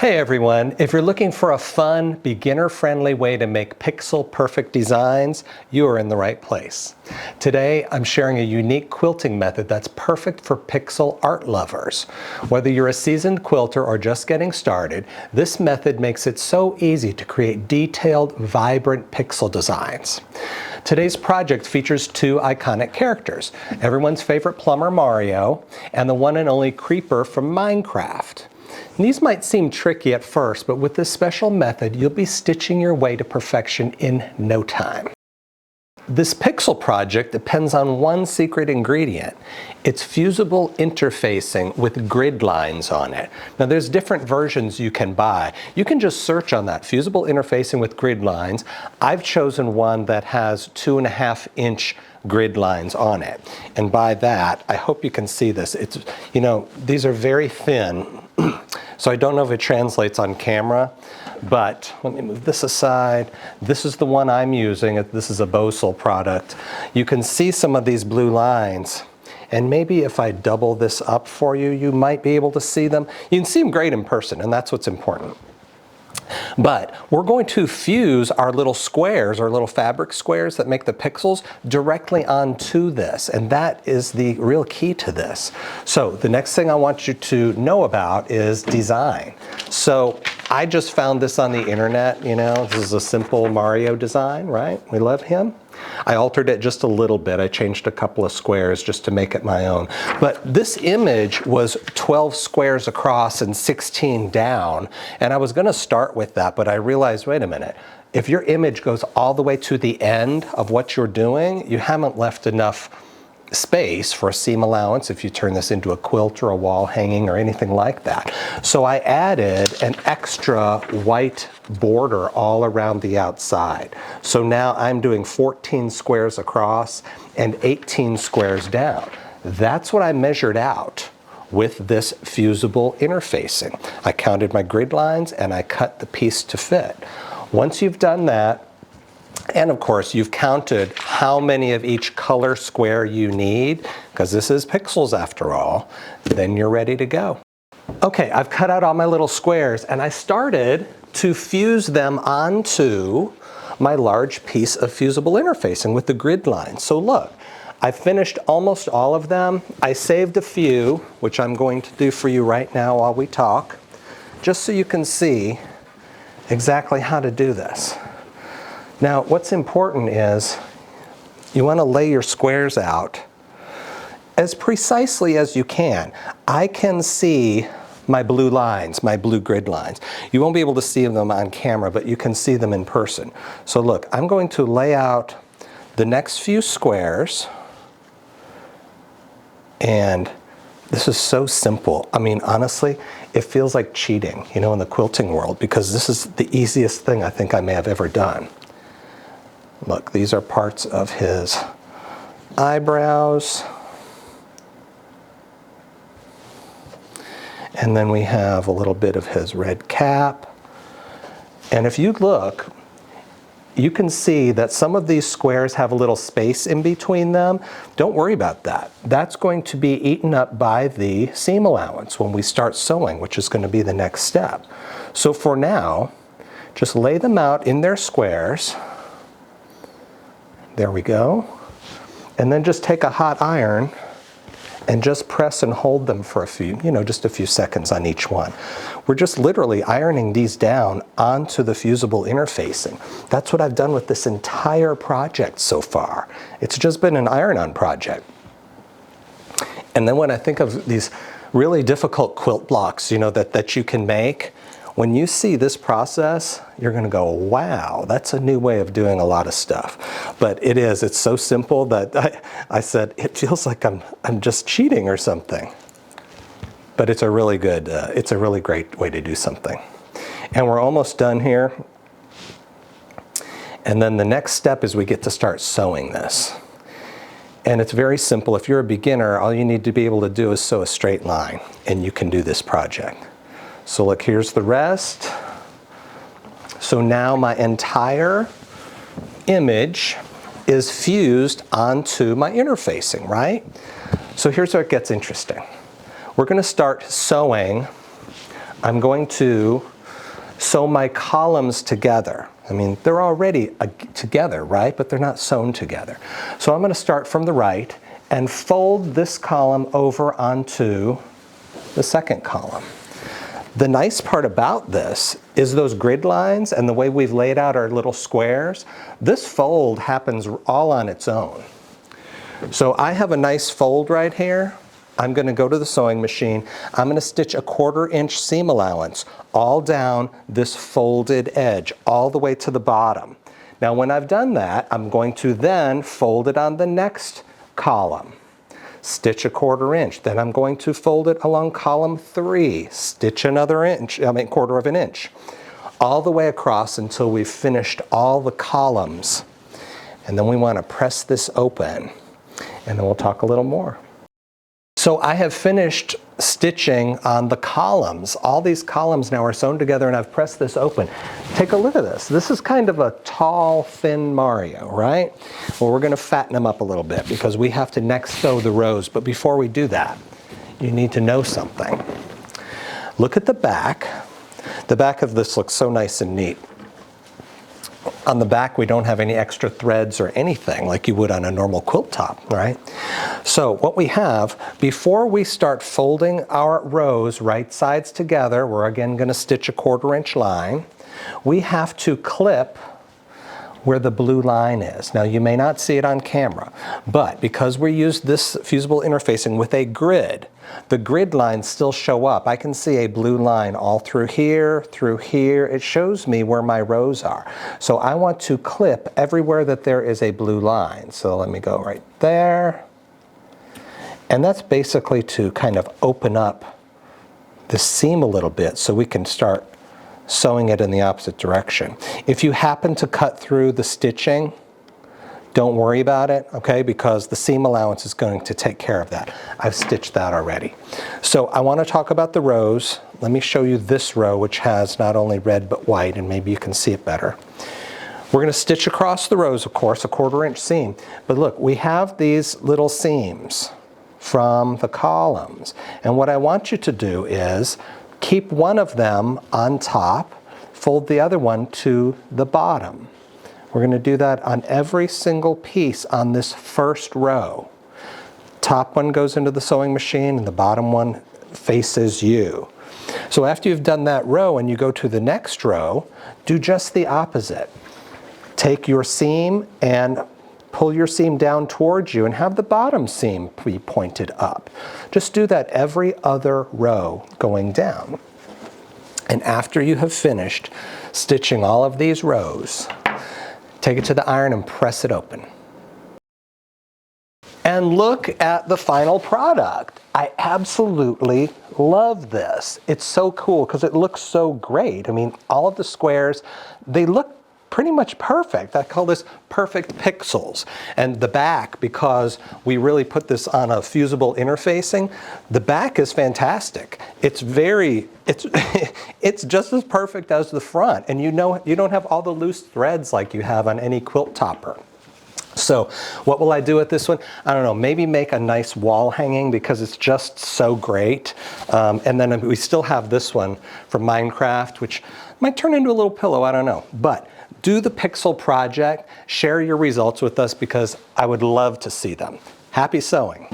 Hey everyone, if you're looking for a fun, beginner-friendly way to make pixel-perfect designs, you are in the right place. Today, I'm sharing a unique quilting method that's perfect for pixel art lovers. Whether you're a seasoned quilter or just getting started, this method makes it so easy to create detailed, vibrant pixel designs. Today's project features two iconic characters, everyone's favorite plumber Mario, and the one and only Creeper from Minecraft. And these might seem tricky at first, but with this special method, you'll be stitching your way to perfection in no time. This pixel project depends on one secret ingredient. It's fusible interfacing with grid lines on it. Now there's different versions you can buy. You can just search on that, fusible interfacing with grid lines. I've chosen one that has 2.5-inch grid lines on it. And by that, I hope you can see this. It's, these are very thin. So I don't know if it translates on camera, but let me move this aside. This is the one I'm using. This is a Bosal product. You can see some of these blue lines. And maybe if I double this up for you, you might be able to see them. You can see them great in person, and that's what's important. But we're going to fuse our little squares, our little fabric squares that make the pixels directly onto this. And that is the real key to this. So the next thing I want you to know about is design. So I just found this on the internet, this is a simple Mario design, right? We love him. I altered it just a little bit. I changed a couple of squares just to make it my own. But this image was 12 squares across and 16 down. And I was going to start with that, but I realized, wait a minute. If your image goes all the way to the end of what you're doing, you haven't left enough space for a seam allowance if you turn this into a quilt or a wall hanging or anything like that. So I added an extra white border all around the outside. So now I'm doing 14 squares across and 18 squares down. That's what I measured out with this fusible interfacing. I counted my grid lines and I cut the piece to fit. Once you've done that, and of course, you've counted how many of each color square you need, because this is pixels after all, then you're ready to go. Okay, I've cut out all my little squares and I started to fuse them onto my large piece of fusible interfacing with the grid lines. So look, I finished almost all of them. I saved a few, which I'm going to do for you right now while we talk, just so you can see exactly how to do this. Now, what's important is you want to lay your squares out as precisely as you can. I can see my blue lines, my blue grid lines. You won't be able to see them on camera, but you can see them in person. So look, I'm going to lay out the next few squares, and this is so simple. I mean, honestly, it feels like cheating, in the quilting world, because this is the easiest thing I think I may have ever done. Look, these are parts of his eyebrows. And then we have a little bit of his red cap. And if you look, you can see that some of these squares have a little space in between them. Don't worry about that. That's going to be eaten up by the seam allowance when we start sewing, which is going to be the next step. So for now, just lay them out in their squares. There we go. And then just take a hot iron and just press and hold them for a few, just a few seconds on each one. We're just literally ironing these down onto the fusible interfacing. That's what I've done with this entire project so far. It's just been an iron-on project. And then when I think of these really difficult quilt blocks, that you can make, when you see this process, you're going to go, wow, that's a new way of doing a lot of stuff. But it's so simple that I said, it feels like I'm just cheating or something. But it's a really great way to do something. And we're almost done here. And then the next step is we get to start sewing this. And it's very simple. If you're a beginner, all you need to be able to do is sew a straight line, and you can do this project. So look, here's the rest. So now my entire image is fused onto my interfacing, right? So here's where it gets interesting. We're going to start sewing I'm going to sew my columns together. I mean, they're already together, right? But they're not sewn together. So I'm going to start from the right and fold this column over onto the second column. The nice part about this is those grid lines and the way we've laid out our little squares. This fold happens all on its own. So I have a nice fold right here. I'm going to go to the sewing machine. I'm going to stitch a 1/4 inch seam allowance all down this folded edge, all the way to the bottom. Now when I've done that, I'm going to then fold it on the next column. Stitch a 1/4 inch. Then I'm going to fold it along column 3. Stitch another inch, 1/4 of an inch. All the way across until we've finished all the columns. And then we want to press this open. And then we'll talk a little more. So I have finished stitching on the columns. All these columns now are sewn together and I've pressed this open. Take a look at this. This is kind of a tall, thin Mario, right? Well, we're going to fatten him up a little bit because we have to next sew the rows. But before we do that, you need to know something. Look at the back. The back of this looks so nice and neat. On the back, we don't have any extra threads or anything like you would on a normal quilt top, right? So what we have, before we start folding our rows right sides together, we're again going to stitch a 1/4 inch line. We have to clip where the blue line is. Now you may not see it on camera, but because we use this fusible interfacing with a grid, the grid lines still show up. I can see a blue line all through here. It shows me where my rows are. So I want to clip everywhere that there is a blue line. So let me go right there. And that's basically to kind of open up the seam a little bit so we can start sewing it in the opposite direction. If you happen to cut through the stitching, don't worry about it, okay, because the seam allowance is going to take care of that. I've stitched that already. So I want to talk about the rows. Let me show you this row, which has not only red but white, and maybe you can see it better. We're going to stitch across the rows, of course, a 1/4 inch seam. But look, we have these little seams from the columns. And what I want you to do is keep one of them on top, fold the other one to the bottom. We're going to do that on every single piece on this first row. Top one goes into the sewing machine and the bottom one faces you. So after you've done that row and you go to the next row, do just the opposite. Take your seam and pull your seam down towards you and have the bottom seam be pointed up. Just do that every other row going down. And after you have finished stitching all of these rows, take it to the iron and press it open. And look at the final product. I absolutely love this. It's so cool because it looks so great. I mean, all of the squares, they look pretty much perfect. I call this perfect pixels. And the back, because we really put this on a fusible interfacing, the back is fantastic. It's just as perfect as the front. And you know, you don't have all the loose threads like you have on any quilt topper. So what will I do with this one? I don't know, maybe make a nice wall hanging because it's just so great. And then we still have this one from Minecraft, which might turn into a little pillow, I don't know. But do the Pixel project, share your results with us because I would love to see them. Happy sewing.